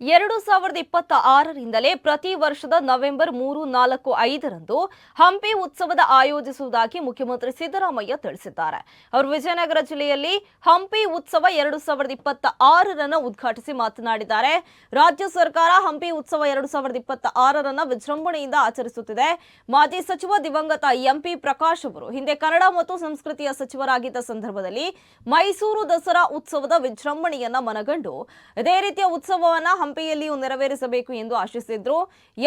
2026ರಿಂದಲೇ ಪ್ರತಿ ವರ್ಷದ ನವೆಂಬರ್ 3, 4, 5ರಂದು ಹಂಪಿ ಉತ್ಸವದ ಆಯೋಜಿಸುವುದಾಗಿ ಮುಖ್ಯಮಂತ್ರಿ ಸಿದ್ದರಾಮಯ್ಯ ತಿಳಿಸಿದ್ದಾರೆ. ಅವರು ವಿಜಯನಗರ ಜಿಲ್ಲೆಯಲ್ಲಿ ಹಂಪಿ ಉತ್ಸವ 2026ರನ್ನು ಉದ್ಘಾಟಿಸಿ ಮಾತನಾಡಿದ್ದಾರೆ. ರಾಜ್ಯ ಸರ್ಕಾರ ಹಂಪಿ ಉತ್ಸವ 2026ರನ್ನು ವಿಜೃಂಭಣೆಯಿಂದ ಆಚರಿಸುತ್ತಿದೆ. ಮಾಜಿ ಸಚಿವ ದಿವಂಗತ ಎಂಪಿ ಪ್ರಕಾಶ್ ಅವರು ಹಿಂದೆ ಕನ್ನಡ ಮತ್ತು ಸಂಸ್ಕೃತಿಯ ಸಚಿವರಾಗಿದ್ದ ಸಂದರ್ಭದಲ್ಲಿ ಮೈಸೂರು ದಸರಾ ಉತ್ಸವದ ವಿಜೃಂಭಣೆಯನ್ನ ಮನಗಂಡು ಇದೇ ರೀತಿಯ ಉತ್ಸವವನ್ನ ಹಂಪಿಯಲ್ಲಿಯೂ ನೆರವೇರಿಸಬೇಕು ಎಂದು ಆಶಿಸಿದ್ರು.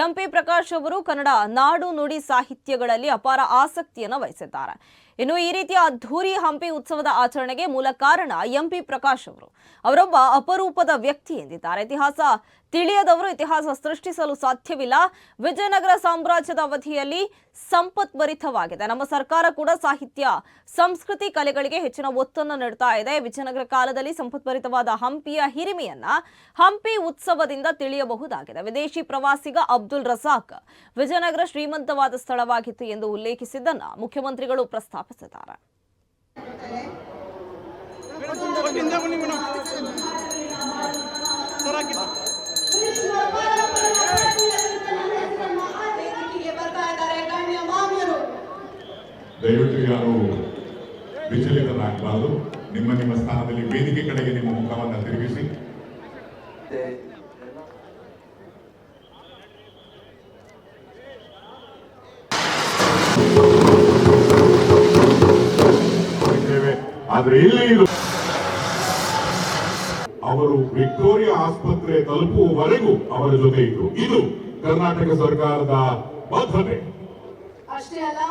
ಎಂಪಿ ಪ್ರಕಾಶ್ ಅವರು ಕನ್ನಡ ನಾಡು ನುಡಿ ಸಾಹಿತ್ಯಗಳಲ್ಲಿ ಅಪಾರ ಆಸಕ್ತಿಯನ್ನು ವಹಿಸಿದ್ದಾರೆ. ಇನ್ನು ಈ ರೀತಿಯ ಅದ್ಧೂರಿ ಹಂಪಿ ಉತ್ಸವದ ಆಚರಣೆಗೆ ಮೂಲ ಕಾರಣ ಎಂಪಿ ಪ್ರಕಾಶ್ ಅವರು. ಅವರೊಬ್ಬ ಅಪರೂಪದ ವ್ಯಕ್ತಿ ಎಂದಿದ್ದಾರೆ. ಇತಿಹಾಸ ತಿಳಿಯದವರು ಇತಿಹಾಸ ಸೃಷ್ಟಿಸಲು ಸಾಧ್ಯವಿಲ್ಲ. ವಿಜಯನಗರ ಸಾಮ್ರಾಜ್ಯದ ಅವಧಿಯಲ್ಲಿ ಸಂಪತ್ಭರಿತವಾಗಿದೆ. ನಮ್ಮ ಸರ್ಕಾರ ಕೂಡ ಸಾಹಿತ್ಯ, ಸಂಸ್ಕೃತಿ, ಕಲೆಗಳಿಗೆ ಹೆಚ್ಚಿನ ಒತ್ತನ್ನು ನೀಡ್ತಾ ಇದೆ. ವಿಜಯನಗರ ಕಾಲದಲ್ಲಿ ಸಂಪತ್ಭರಿತವಾದ ಹಂಪಿಯ ಹಿರಿಮೆಯನ್ನ ಹಂಪಿ ಉತ್ಸವದಿಂದ ತಿಳಿಯಬಹುದಾಗಿದೆ. ವಿದೇಶಿ ಪ್ರವಾಸಿಗ ಅಬ್ದುಲ್ ರಜಾಕ್ ವಿಜಯನಗರ ಶ್ರೀಮಂತವಾದ ಸ್ಥಳವಾಗಿತ್ತು ಎಂದು ಉಲ್ಲೇಖಿಸಿದ್ದನ್ನ ಮುಖ್ಯಮಂತ್ರಿಗಳು ಪ್ರಸ್ತಾಪಿಸಿದ್ದಾರೆ. ದಯವಿಟ್ಟು ಯಾರು ವಿಚಲಿತರಾಗಬಾರದು. ನಿಮ್ಮ ಸ್ಥಾನದಲ್ಲಿ ವೇದಿಕೆ ಕಡೆಗೆ ನಿಮ್ಮ ಮುಖವನ್ನು ತಿರುಗಿಸಿ. ಆದ್ರೆ ಇಲ್ಲಿ ಅವರು ವಿಕ್ಟೋರಿಯಾ ಆಸ್ಪತ್ರೆ ತಲುಪುವವರೆಗೂ ಅವರ ಜೊತೆ ಇದ್ರು. ಇದು ಕರ್ನಾಟಕ ಸರ್ಕಾರದ ಬದ್ಧತೆ. ಅಷ್ಟೇ ಅಲ್ಲ,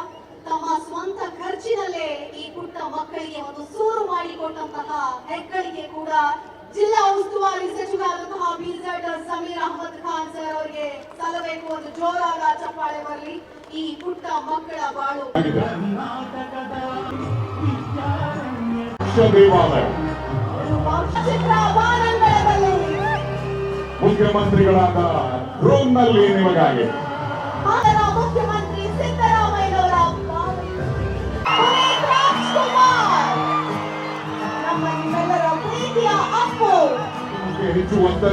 ತಮ್ಮ ಸ್ವಂತ ಖರ್ಚಿನಲ್ಲೇ ಈ ಪುಟ್ಟ ಮಕ್ಕಳಿಗೆ ಒಂದು ಸೂರು ಮಾಡಿಕೊಟ್ಟಂತಹ ಹೆಗ್ಗಳಿಕೆ ಕೂಡ ಜಿಲ್ಲಾ ಉಸ್ತುವಾರಿ ಸಚಿವರಾದಂತಹ ಬಿಜೆಡ್ ಸಮೀರ್ ಅಹಮದ್ ಖಾನ್ ಸರ್ ಅವರಿಗೆ ಸಲ್ಲಬೇಕು. ಒಂದು ಜೋರಾದ ಚಪ್ಪಾಳೆ ಬರಲಿ. ಈ ಪುಟ್ಟ ಮಕ್ಕಳ ಬಾಳು ಮುಖ್ಯಮಂತ್ರಿಗಳಾದ ಡ್ರೋನ್ನಲ್ಲಿ ನಿಮಗಾಗಿ ಮುಖ್ಯಮಂತ್ರಿ ಸಿದ್ದರಾಮಯ್ಯನವರ ನಮ್ಮ ನಿಮ್ಮೆಲ್ಲರ ಪ್ರೀತಿಯ ಅಪ್ಪು ಹೆಚ್ಚು